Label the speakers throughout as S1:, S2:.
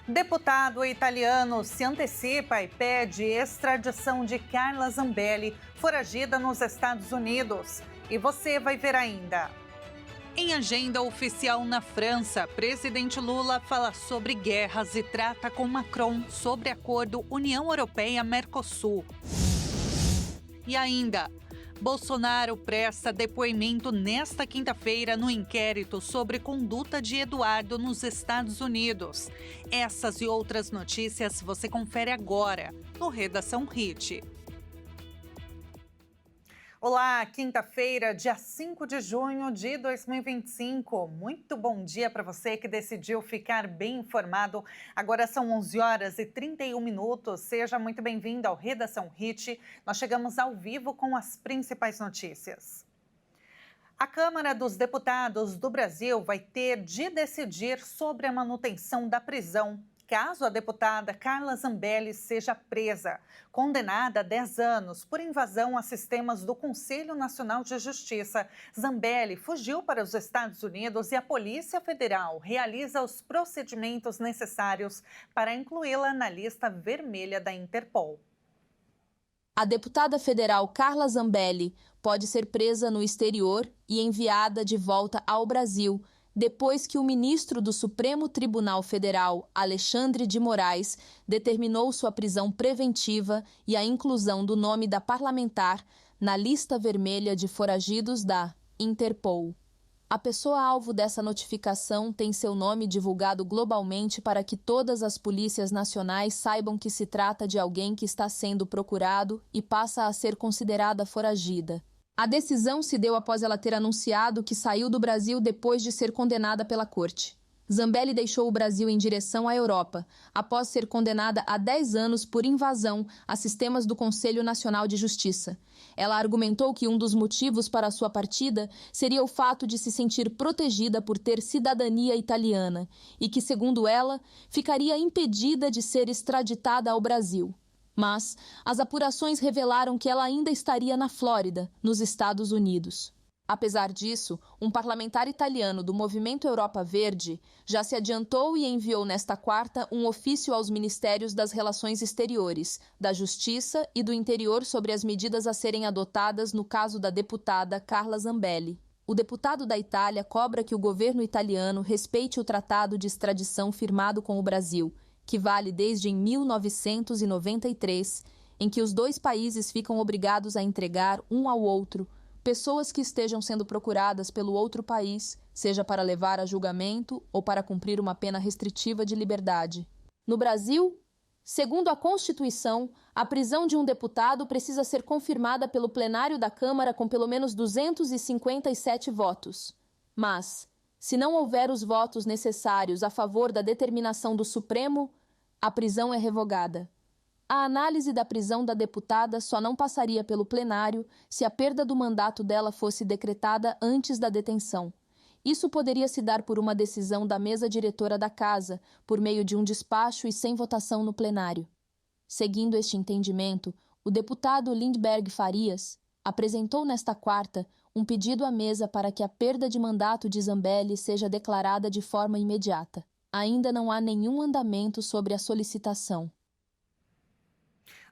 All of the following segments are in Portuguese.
S1: Deputado italiano se antecipa e pede extradição de Carla Zambelli, foragida nos Estados Unidos. E você vai ver ainda. Em agenda oficial na França, presidente Lula fala sobre guerras e trata com Macron sobre acordo União Europeia-Mercosul. E ainda, Bolsonaro presta depoimento nesta quinta-feira no inquérito sobre conduta de Eduardo nos Estados Unidos. Essas e outras notícias você confere agora no Redação Hit. Olá, quinta-feira, dia 5 de junho de 2025. Muito bom dia para você que decidiu ficar bem informado. Agora são 11 horas e 31 minutos. Seja muito bem-vindo ao Redação Hit. Nós chegamos ao vivo com as principais notícias. A Câmara dos Deputados do Brasil vai ter de decidir sobre a manutenção da prisão caso a deputada Carla Zambelli seja presa, condenada a 10 anos por invasão a sistemas do Conselho Nacional de Justiça. Zambelli fugiu para os Estados Unidos e a Polícia Federal realiza os procedimentos necessários para incluí-la na lista vermelha da Interpol.
S2: A deputada federal Carla Zambelli pode ser presa no exterior e enviada de volta ao Brasil, depois que o ministro do Supremo Tribunal Federal, Alexandre de Moraes, determinou sua prisão preventiva e a inclusão do nome da parlamentar na lista vermelha de foragidos da Interpol. A pessoa alvo dessa notificação tem seu nome divulgado globalmente para que todas as polícias nacionais saibam que se trata de alguém que está sendo procurado e passa a ser considerada foragida. A decisão se deu após ela ter anunciado que saiu do Brasil depois de ser condenada pela corte. Zambelli deixou o Brasil em direção à Europa, após ser condenada a 10 anos por invasão a sistemas do Conselho Nacional de Justiça. Ela argumentou que um dos motivos para sua partida seria o fato de se sentir protegida por ter cidadania italiana e que, segundo ela, ficaria impedida de ser extraditada ao Brasil. Mas as apurações revelaram que ela ainda estaria na Flórida, nos Estados Unidos. Apesar disso, um parlamentar italiano do Movimento Europa Verde já se adiantou e enviou nesta quarta um ofício aos Ministérios das Relações Exteriores, da Justiça e do Interior sobre as medidas a serem adotadas no caso da deputada Carla Zambelli. O deputado da Itália cobra que o governo italiano respeite o tratado de extradição firmado com o Brasil, que vale desde 1993, em que os dois países ficam obrigados a entregar um ao outro pessoas que estejam sendo procuradas pelo outro país, seja para levar a julgamento ou para cumprir uma pena restritiva de liberdade. No Brasil, segundo a Constituição, a prisão de um deputado precisa ser confirmada pelo plenário da Câmara com pelo menos 257 votos. Mas, se não houver os votos necessários a favor da determinação do Supremo, a prisão é revogada. A análise da prisão da deputada só não passaria pelo plenário se a perda do mandato dela fosse decretada antes da detenção. Isso poderia se dar por uma decisão da mesa diretora da Casa, por meio de um despacho e sem votação no plenário. Seguindo este entendimento, o deputado Lindbergh Farias apresentou nesta quarta um pedido à mesa para que a perda de mandato de Zambelli seja declarada de forma imediata. Ainda não há nenhum andamento sobre a solicitação.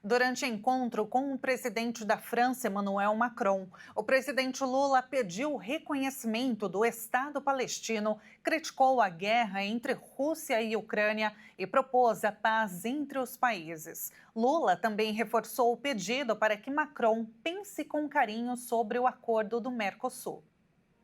S1: Durante encontro com o presidente da França, Emmanuel Macron, o presidente Lula pediu o reconhecimento do Estado palestino, criticou a guerra entre Rússia e Ucrânia e propôs a paz entre os países. Lula também reforçou o pedido para que Macron pense com carinho sobre o acordo do Mercosul.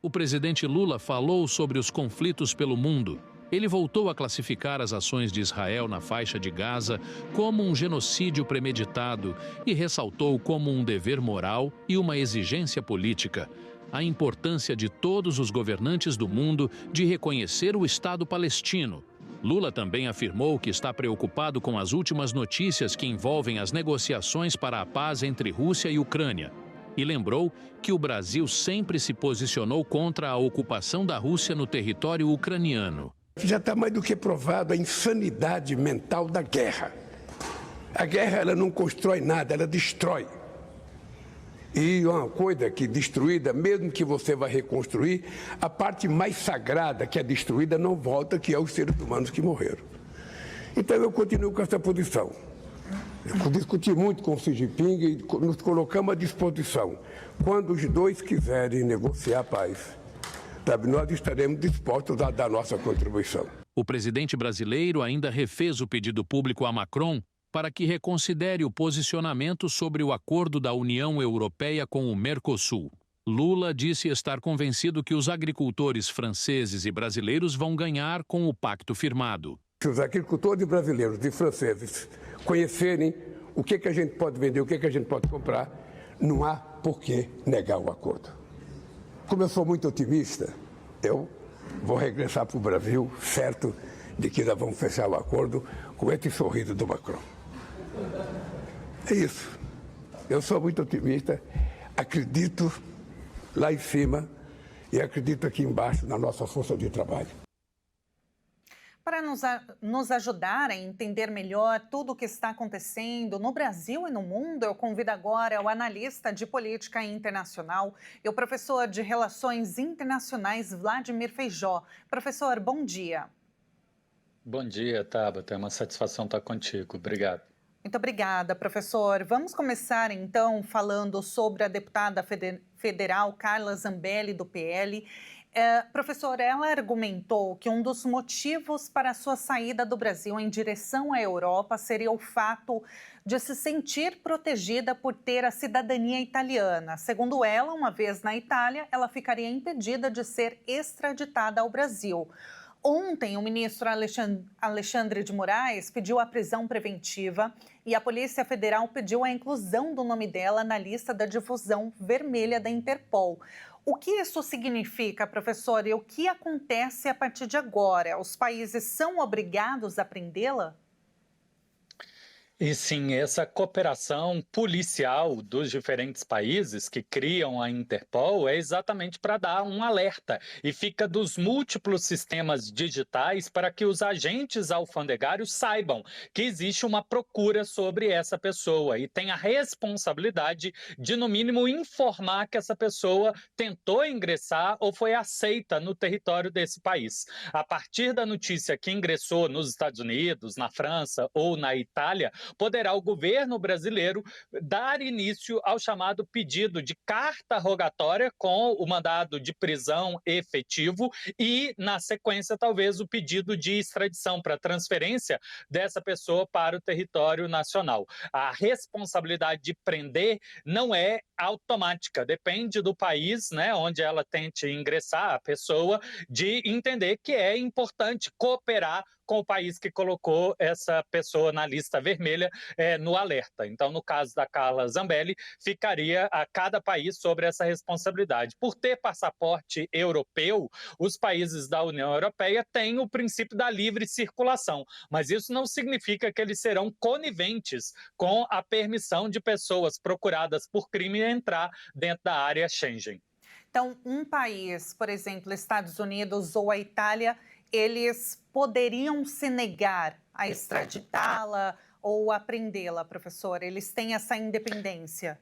S3: O presidente Lula falou sobre os conflitos pelo mundo. Ele voltou a classificar as ações de Israel na faixa de Gaza como um genocídio premeditado e ressaltou como um dever moral e uma exigência política a importância de todos os governantes do mundo de reconhecer o Estado palestino. Lula também afirmou que está preocupado com as últimas notícias que envolvem as negociações para a paz entre Rússia e Ucrânia. E lembrou que o Brasil sempre se posicionou contra a ocupação da Rússia no território ucraniano.
S4: Já está mais do que provado a insanidade mental da guerra. A guerra ela não constrói nada, ela destrói. E uma coisa que destruída, mesmo que você vá reconstruir, a parte mais sagrada que é destruída não volta, que é os seres humanos que morreram. Então eu continuo com essa posição. Eu discuti muito com o Xi Jinping e nos colocamos à disposição. Quando os dois quiserem negociar a paz, sabe, nós estaremos dispostos a dar nossa contribuição.
S3: O presidente brasileiro ainda refez o pedido público a Macron para que reconsidere o posicionamento sobre o acordo da União Europeia com o Mercosul. Lula disse estar convencido que os agricultores franceses e brasileiros vão ganhar com o pacto firmado.
S4: Se os agricultores brasileiros e franceses conhecerem o que a gente pode vender, o que a gente pode comprar, não há por que negar o acordo. Como eu sou muito otimista, eu vou regressar para o Brasil, certo de que nós vamos fechar o acordo com esse sorriso do Macron. É isso. Eu sou muito otimista, acredito lá em cima e acredito aqui embaixo na nossa força de trabalho.
S1: Para nos ajudar a entender melhor tudo o que está acontecendo no Brasil e no mundo, eu convido agora o analista de política internacional e o professor de Relações Internacionais, Vladimir Feijó. Professor, bom dia.
S5: Bom dia, Tabata. É uma satisfação estar contigo. Obrigado.
S1: Muito obrigada, professor. Vamos começar, então, falando sobre a deputada federal Carla Zambelli, do PL. Professor, ela argumentou que um dos motivos para a sua saída do Brasil em direção à Europa seria o fato de se sentir protegida por ter a cidadania italiana. Segundo ela, uma vez na Itália, ela ficaria impedida de ser extraditada ao Brasil. Ontem, o ministro Alexandre de Moraes pediu a prisão preventiva e a Polícia Federal pediu a inclusão do nome dela na lista da difusão vermelha da Interpol. O que isso significa, professor, e o que acontece a partir de agora? Os países são obrigados a prendê-la?
S5: E sim, essa cooperação policial dos diferentes países que criam a Interpol é exatamente para dar um alerta e fica dos múltiplos sistemas digitais para que os agentes alfandegários saibam que existe uma procura sobre essa pessoa e tem a responsabilidade de, no mínimo, informar que essa pessoa tentou ingressar ou foi aceita no território desse país. A partir da notícia que ingressou nos Estados Unidos, na França ou na Itália, poderá o governo brasileiro dar início ao chamado pedido de carta rogatória com o mandado de prisão efetivo e, na sequência, talvez o pedido de extradição para transferência dessa pessoa para o território nacional. A responsabilidade de prender não é automática, depende do país, né, onde ela tente ingressar a pessoa, de entender que é importante cooperar com o país que colocou essa pessoa na lista vermelha no alerta. Então, no caso da Carla Zambelli, ficaria a cada país sobre essa responsabilidade. Por ter passaporte europeu, os países da União Europeia têm o princípio da livre circulação, mas isso não significa que eles serão coniventes com a permissão de pessoas procuradas por crime entrar dentro da área Schengen.
S1: Então, um país, por exemplo, Estados Unidos ou a Itália, eles poderiam se negar a extraditá-la ou a prendê-la, professor? Eles têm essa independência?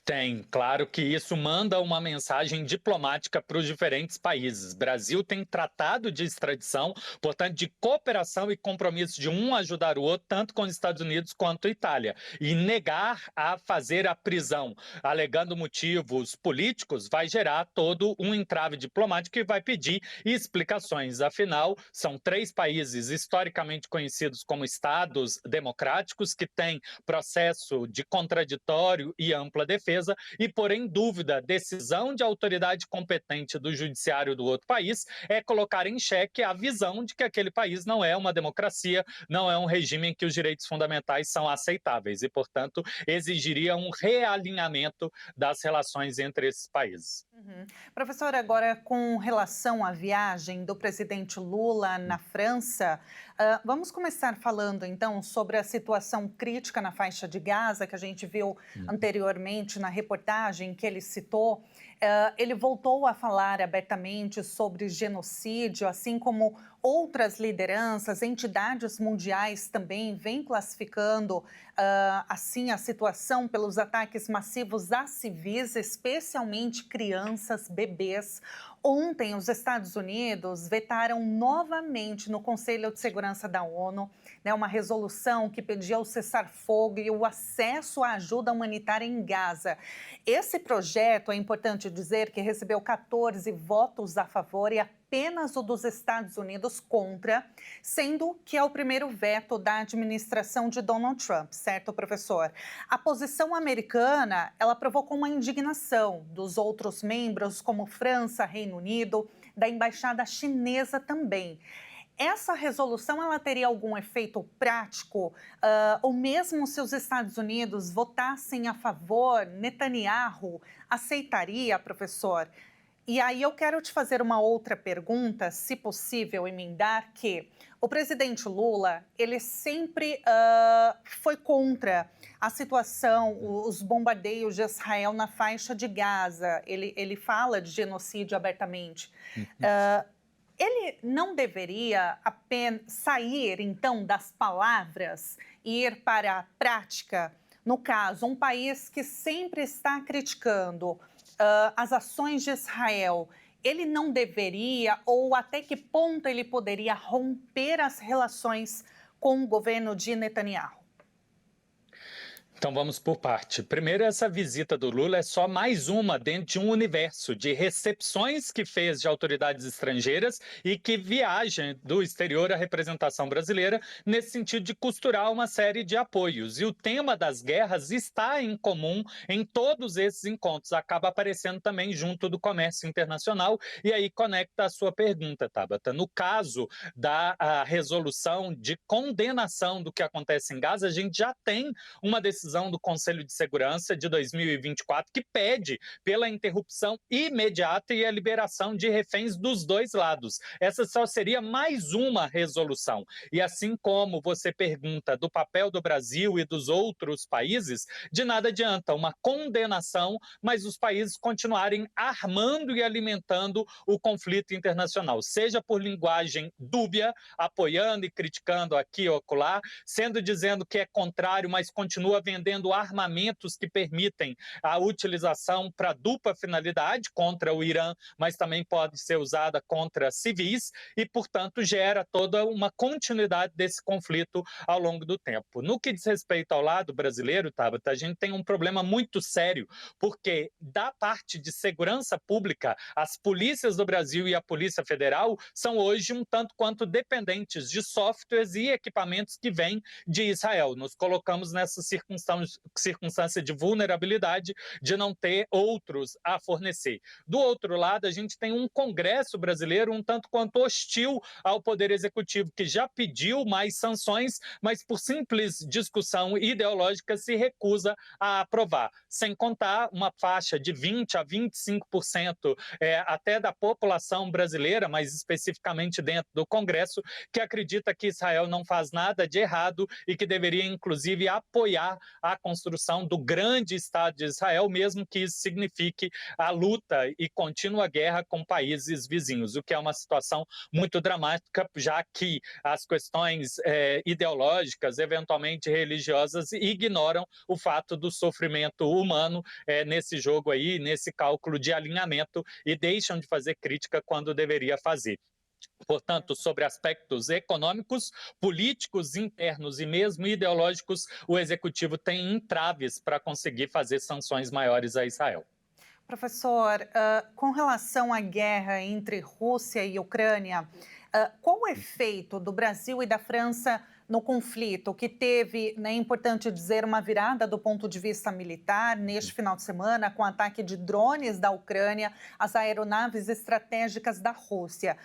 S5: Tem, claro que isso manda uma mensagem diplomática para os diferentes países. O Brasil tem tratado de extradição, portanto, de cooperação e compromisso de um ajudar o outro, tanto com os Estados Unidos quanto a Itália. E negar a fazer a prisão, alegando motivos políticos, vai gerar todo um entrave diplomático e vai pedir explicações. Afinal, são 3 países historicamente conhecidos como Estados democráticos que têm processo de contraditório e ampla defesa e pôr em dúvida a decisão de autoridade competente do judiciário do outro país é colocar em xeque a visão de que aquele país não é uma democracia, não é um regime em que os direitos fundamentais são aceitáveis e, portanto, exigiria um realinhamento das relações entre esses países.
S1: Professor, agora com relação à viagem do presidente Lula na França, vamos começar falando então sobre a situação crítica na faixa de Gaza, que a gente viu anteriormente na reportagem que ele citou. Ele voltou a falar abertamente sobre genocídio, assim como outras lideranças, entidades mundiais também vêm classificando assim a situação pelos ataques massivos a civis, especialmente crianças, bebês. Ontem, os Estados Unidos vetaram novamente no Conselho de Segurança da ONU, né, uma resolução que pedia o cessar-fogo e o acesso à ajuda humanitária em Gaza. Esse projeto, é importante dizer, que recebeu 14 votos a favor e apenas o dos Estados Unidos contra, sendo que é o primeiro veto da administração de Donald Trump, certo, professor? A posição americana, ela provocou uma indignação dos outros membros, como França, Reino Unido, da embaixada chinesa também. Essa resolução, ela teria algum efeito prático? Ou mesmo se os Estados Unidos votassem a favor, Netanyahu aceitaria, professor? E aí eu quero te fazer uma outra pergunta, se possível, emendar, que o presidente Lula, ele sempre foi contra a situação, os bombardeios de Israel na faixa de Gaza. Ele fala de genocídio abertamente. Ele não deveria apenas sair, então, das palavras e ir para a prática? No caso, um país que sempre está criticando as ações de Israel, ele não deveria, ou até que ponto ele poderia romper as relações com o governo de Netanyahu?
S5: Então vamos por parte. Primeiro, essa visita do Lula é só mais uma dentro de um universo de recepções que fez de autoridades estrangeiras e que viajam do exterior à representação brasileira nesse sentido de costurar uma série de apoios. E o tema das guerras está em comum em todos esses encontros, acaba aparecendo também junto do comércio internacional e aí conecta a sua pergunta, Tabata. No caso da resolução de condenação do que acontece em Gaza, a gente já tem uma decisão do Conselho de Segurança de 2024 que pede pela interrupção imediata e a liberação de reféns dos dois lados. Essa só seria mais uma resolução. E assim como você pergunta do papel do Brasil e dos outros países, de nada adianta uma condenação, mas os países continuarem armando e alimentando o conflito internacional, seja por linguagem dúbia, apoiando e criticando aqui ou acolá, dizendo que é contrário, mas continua vendendo armamentos que permitem a utilização para dupla finalidade contra o Irã, mas também pode ser usada contra civis e, portanto, gera toda uma continuidade desse conflito ao longo do tempo. No que diz respeito ao lado brasileiro, Tabata, a gente tem um problema muito sério, porque da parte de segurança pública, as polícias do Brasil e a Polícia Federal são hoje um tanto quanto dependentes de softwares e equipamentos que vêm de Israel. Nos colocamos nessa circunstância de vulnerabilidade de não ter outros a fornecer. Do outro lado, a gente tem um Congresso brasileiro um tanto quanto hostil ao Poder Executivo, que já pediu mais sanções, mas por simples discussão ideológica se recusa a aprovar. Sem contar uma faixa de 20% a 25% até da população brasileira, mas especificamente dentro do Congresso, que acredita que Israel não faz nada de errado e que deveria, inclusive, apoiar a construção do grande Estado de Israel, mesmo que isso signifique a luta e contínua guerra com países vizinhos, o que é uma situação muito dramática, já que as questões ideológicas, eventualmente religiosas, ignoram o fato do sofrimento humano nesse jogo aí, nesse cálculo de alinhamento, e deixam de fazer crítica quando deveria fazer. Portanto, sobre aspectos econômicos, políticos, internos e mesmo ideológicos, o Executivo tem entraves para conseguir fazer sanções maiores a Israel.
S1: Professor, com relação à guerra entre Rússia e Ucrânia, qual o efeito do Brasil e da França no conflito, que teve, é importante dizer, uma virada do ponto de vista militar neste final de semana, com o ataque de drones da Ucrânia às aeronaves estratégicas da Rússia?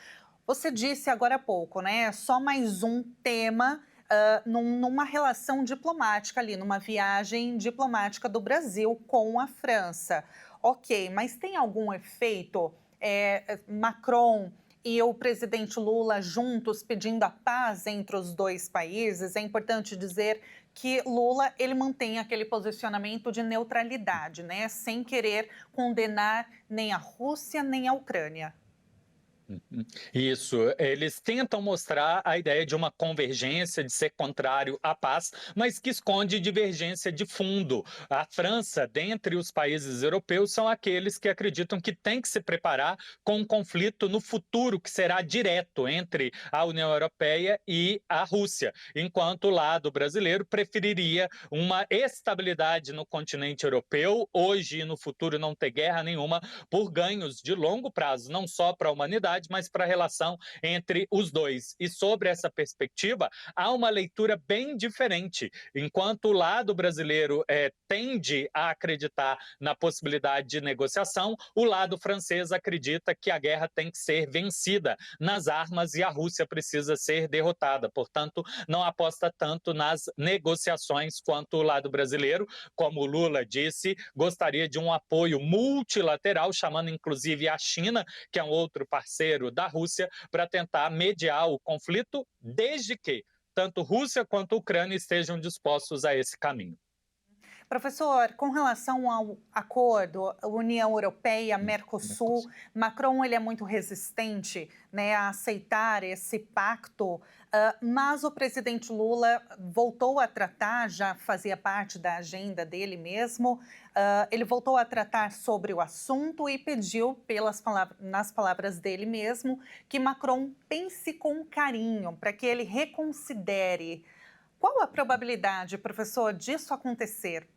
S1: Você disse agora há pouco, né? Só mais um tema numa relação diplomática ali, numa viagem diplomática do Brasil com a França. Ok, mas tem algum efeito? Macron e o presidente Lula juntos pedindo a paz entre os dois países? É importante dizer que Lula ele mantém aquele posicionamento de neutralidade, né? Sem querer condenar nem a Rússia nem a Ucrânia.
S5: Isso, eles tentam mostrar a ideia de uma convergência, de ser contrário à paz, mas que esconde divergência de fundo. A França, dentre os países europeus, são aqueles que acreditam que tem que se preparar com um conflito no futuro que será direto entre a União Europeia e a Rússia, enquanto o lado brasileiro preferiria uma estabilidade no continente europeu, hoje e no futuro não ter guerra nenhuma, por ganhos de longo prazo, não só para a humanidade, mas para a relação entre os dois. E sobre essa perspectiva, há uma leitura bem diferente. Enquanto o lado brasileiro tende a acreditar na possibilidade de negociação, o lado francês acredita que a guerra tem que ser vencida nas armas e a Rússia precisa ser derrotada. Portanto, não aposta tanto nas negociações quanto o lado brasileiro. Como o Lula disse, gostaria de um apoio multilateral, chamando inclusive a China, que é um outro parceiro da Rússia, para tentar mediar o conflito, desde que tanto Rússia quanto Ucrânia estejam dispostos a esse caminho.
S1: Professor, com relação ao acordo União Europeia-Mercosul, Macron ele é muito resistente, né, a aceitar esse pacto, mas o presidente Lula voltou a tratar, já fazia parte da agenda dele mesmo, ele voltou a tratar sobre o assunto e pediu, nas palavras dele mesmo, que Macron pense com carinho, para que ele reconsidere. Qual a probabilidade, professor, disso acontecer?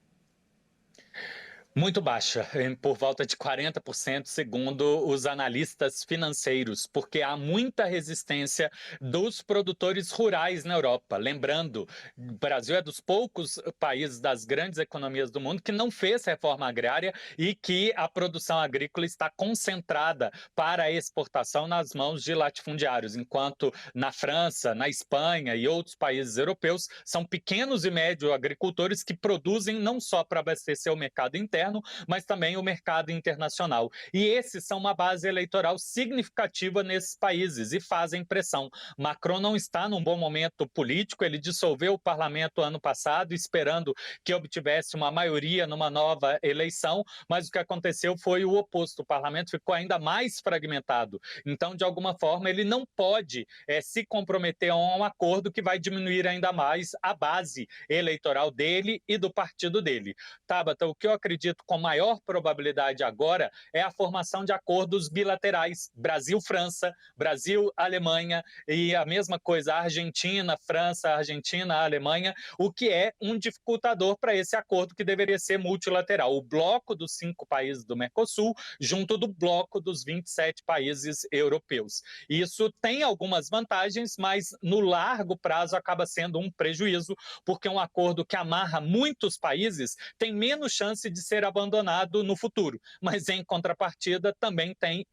S5: Muito baixa, por volta de 40%, segundo os analistas financeiros, porque há muita resistência dos produtores rurais na Europa. Lembrando, o Brasil é dos poucos países das grandes economias do mundo que não fez reforma agrária e que a produção agrícola está concentrada para a exportação nas mãos de latifundiários, enquanto na França, na Espanha e outros países europeus são pequenos e médios agricultores que produzem não só para abastecer o mercado interno, mas também o mercado internacional. E esses são uma base eleitoral significativa nesses países e fazem pressão. Macron não está num bom momento político, ele dissolveu o parlamento ano passado, esperando que obtivesse uma maioria numa nova eleição, mas o que aconteceu foi o oposto, o parlamento ficou ainda mais fragmentado. Então, de alguma forma, ele não pode se comprometer a um acordo que vai diminuir ainda mais a base eleitoral dele e do partido dele. Tabata, o que eu acredito com maior probabilidade agora é a formação de acordos bilaterais, Brasil-França, Brasil-Alemanha e a mesma coisa, Argentina, França, Argentina, Alemanha, o que é um dificultador para esse acordo que deveria ser multilateral. O bloco dos 5 países do Mercosul junto do bloco dos 27 países europeus. Isso tem algumas vantagens, mas no largo prazo acaba sendo um prejuízo, porque um acordo que amarra muitos países tem menos chance de ser abandonado no futuro, mas em contrapartida também tem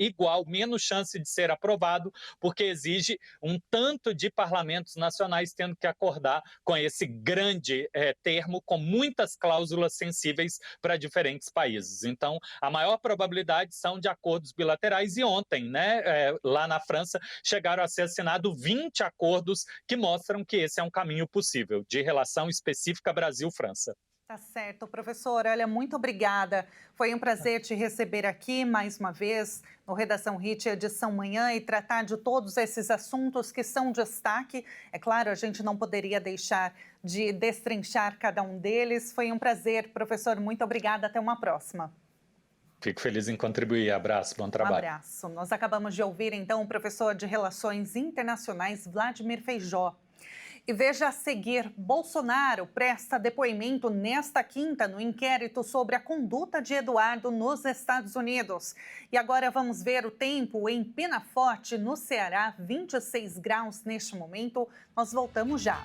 S5: menos chance de ser aprovado, porque exige um tanto de parlamentos nacionais tendo que acordar com esse grande termo, com muitas cláusulas sensíveis para diferentes países. Então, a maior probabilidade são de acordos bilaterais e ontem, lá na França, chegaram a ser assinados 20 acordos que mostram que esse é um caminho possível de relação específica Brasil-França.
S1: Tá certo, professor. Olha, muito obrigada. Foi um prazer te receber aqui mais uma vez no Redação Hit, edição manhã, e tratar de todos esses assuntos que são destaque. É claro, a gente não poderia deixar de destrinchar cada um deles. Foi um prazer, professor. Muito obrigada. Até uma próxima.
S5: Fico feliz em contribuir. Abraço, bom trabalho.
S1: Um abraço. Nós acabamos de ouvir, então, o professor de Relações Internacionais, Vladimir Feijó. E veja a seguir, Bolsonaro presta depoimento nesta quinta no inquérito sobre a conduta de Eduardo nos Estados Unidos. E agora vamos ver o tempo em Penaforte, no Ceará, 26 graus neste momento. Nós voltamos já.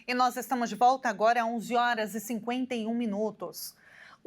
S1: E nós estamos de volta agora às 11 horas e 51 minutos.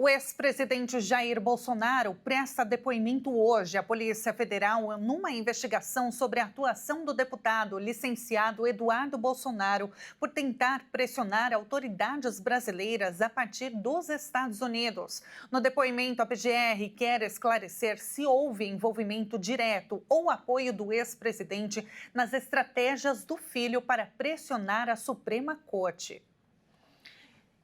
S1: O ex-presidente Jair Bolsonaro presta depoimento hoje à Polícia Federal numa investigação sobre a atuação do deputado licenciado Eduardo Bolsonaro por tentar pressionar autoridades brasileiras a partir dos Estados Unidos. No depoimento, a PGR quer esclarecer se houve envolvimento direto ou apoio do ex-presidente nas estratégias do filho para pressionar a Suprema Corte.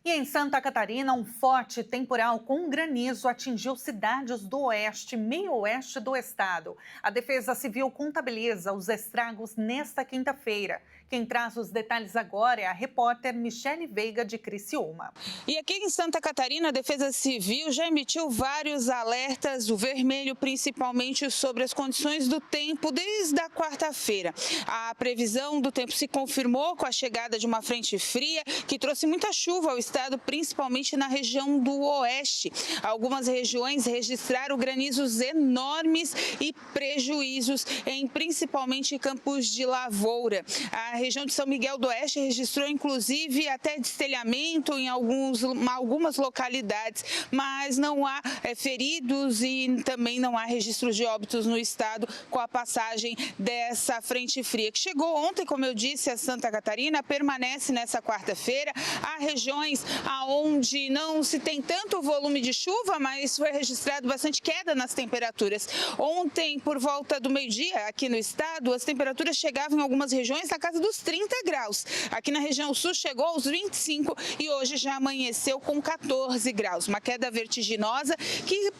S1: E em Santa Catarina, um forte temporal com granizo atingiu cidades do oeste, meio oeste do estado. A Defesa Civil contabiliza os estragos nesta quinta-feira. Quem traz os detalhes agora é a repórter Michele Veiga, de Criciúma.
S6: E aqui em Santa Catarina, a Defesa Civil já emitiu vários alertas, o vermelho principalmente sobre as condições do tempo desde a quarta-feira. A previsão do tempo se confirmou com a chegada de uma frente fria que trouxe muita chuva ao estado, principalmente na região do oeste. Algumas regiões registraram granizos enormes e prejuízos em principalmente campos de lavoura. A região de São Miguel do Oeste registrou, inclusive, até destelhamento em algumas localidades, mas não há feridos e também não há registros de óbitos no estado com a passagem dessa frente fria, que chegou ontem, como eu disse, a Santa Catarina, permanece nessa quarta-feira. Há regiões onde não se tem tanto volume de chuva, mas foi registrado bastante queda nas temperaturas. Ontem, por volta do meio-dia, aqui no estado, as temperaturas chegavam em algumas regiões na casa dos 30 graus. Aqui na região sul chegou aos 25 e hoje já amanheceu com 14 graus. Uma queda vertiginosa que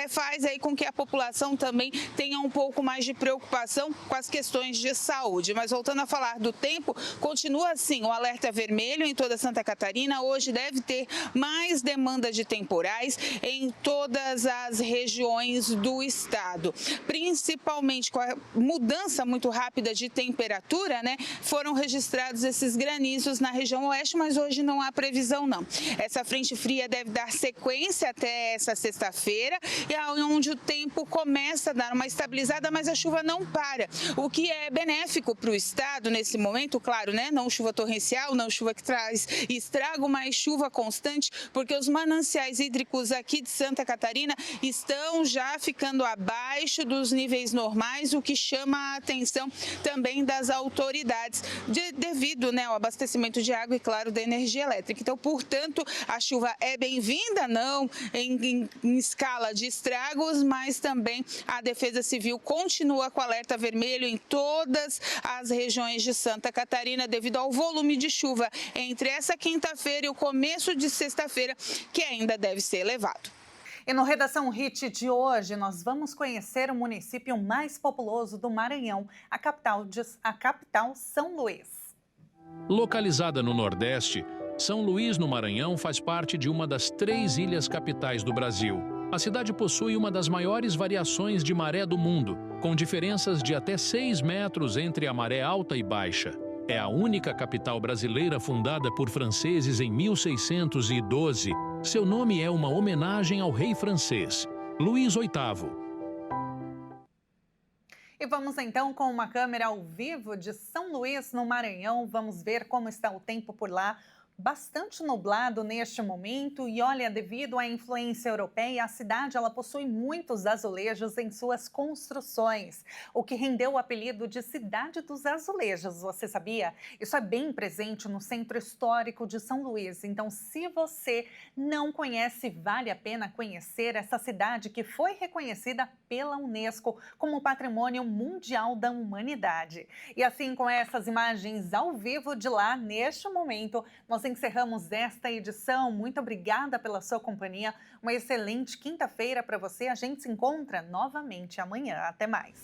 S6: faz aí com que a população também tenha um pouco mais de preocupação com as questões de saúde. Mas voltando a falar do tempo, continua assim o alerta vermelho em toda Santa Catarina. Hoje deve ter mais demanda de temporais em todas as regiões do estado. Principalmente com a mudança muito rápida de temperatura, né? Foram registrados esses granizos na região oeste, mas hoje não há previsão não. Essa frente fria deve dar sequência até essa sexta-feira, e é onde o tempo começa a dar uma estabilizada, mas a chuva não para, o que é benéfico para o estado nesse momento, claro, né? Não chuva torrencial, não chuva que traz estrago, mas chuva constante, porque os mananciais hídricos aqui de Santa Catarina estão já ficando abaixo dos níveis normais, o que chama a atenção também das autoridades, devido, né, ao abastecimento de água e, claro, da energia elétrica. Então, portanto, a chuva é bem-vinda, não em escala de estragos, mas também a Defesa Civil continua com alerta vermelho em todas as regiões de Santa Catarina, devido ao volume de chuva entre essa quinta-feira e o começo de sexta-feira, que ainda deve ser elevado.
S1: E no Redação Hit de hoje, nós vamos conhecer o município mais populoso do Maranhão, a capital São Luís.
S3: Localizada no Nordeste, São Luís, no Maranhão, faz parte de uma das 3 ilhas capitais do Brasil. A cidade possui uma das maiores variações de maré do mundo, com diferenças de até 6 metros entre a maré alta e baixa. É a única capital brasileira fundada por franceses em 1612. Seu nome é uma homenagem ao rei francês, Luís VIII.
S1: E vamos então com uma câmera ao vivo de São Luís, no Maranhão. Vamos ver como está o tempo por lá. Bastante nublado neste momento e olha, devido à influência europeia, a cidade ela possui muitos azulejos em suas construções, o que rendeu o apelido de Cidade dos Azulejos, você sabia? Isso é bem presente no centro histórico de São Luís, então se você não conhece, vale a pena conhecer essa cidade que foi reconhecida pela Unesco como Patrimônio Mundial da Humanidade. E assim, com essas imagens ao vivo de lá, neste momento, nós encerramos esta edição. Muito obrigada pela sua companhia. Uma excelente quinta-feira para você. A gente se encontra novamente amanhã. Até mais.